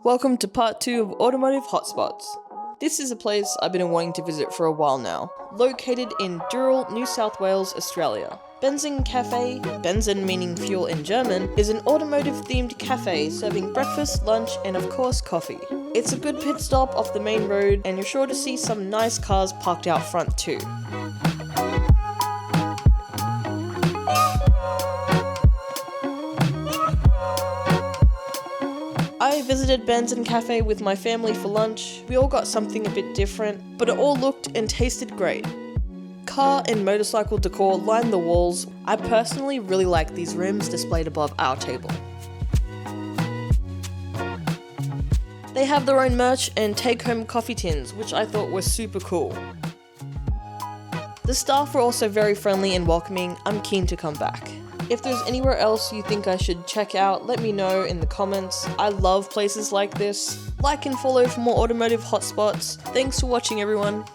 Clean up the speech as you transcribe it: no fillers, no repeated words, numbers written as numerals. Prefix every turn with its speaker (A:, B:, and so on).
A: Welcome to part 2 of Automotive Hotspots. This is a place I've been wanting to visit for a while now, located in Dural, New South Wales, Australia. Benzin Cafe, Benzin meaning fuel in German, is an automotive-themed cafe serving breakfast, lunch, and of course coffee. It's a good pit stop off the main road, and you're sure to see some nice cars parked out front too. I visited Benzin Cafe with my family for lunch. We all got something a bit different, but it all looked and tasted great. Car and motorcycle decor lined the walls. I personally really like these rooms displayed above our table. They have their own merch and take-home coffee tins, which I thought were super cool. The staff were also very friendly and welcoming. I'm keen to come back. If there's anywhere else you think I should check out, let me know in the comments. I love places like this. Like and follow for more automotive hotspots. Thanks for watching, everyone.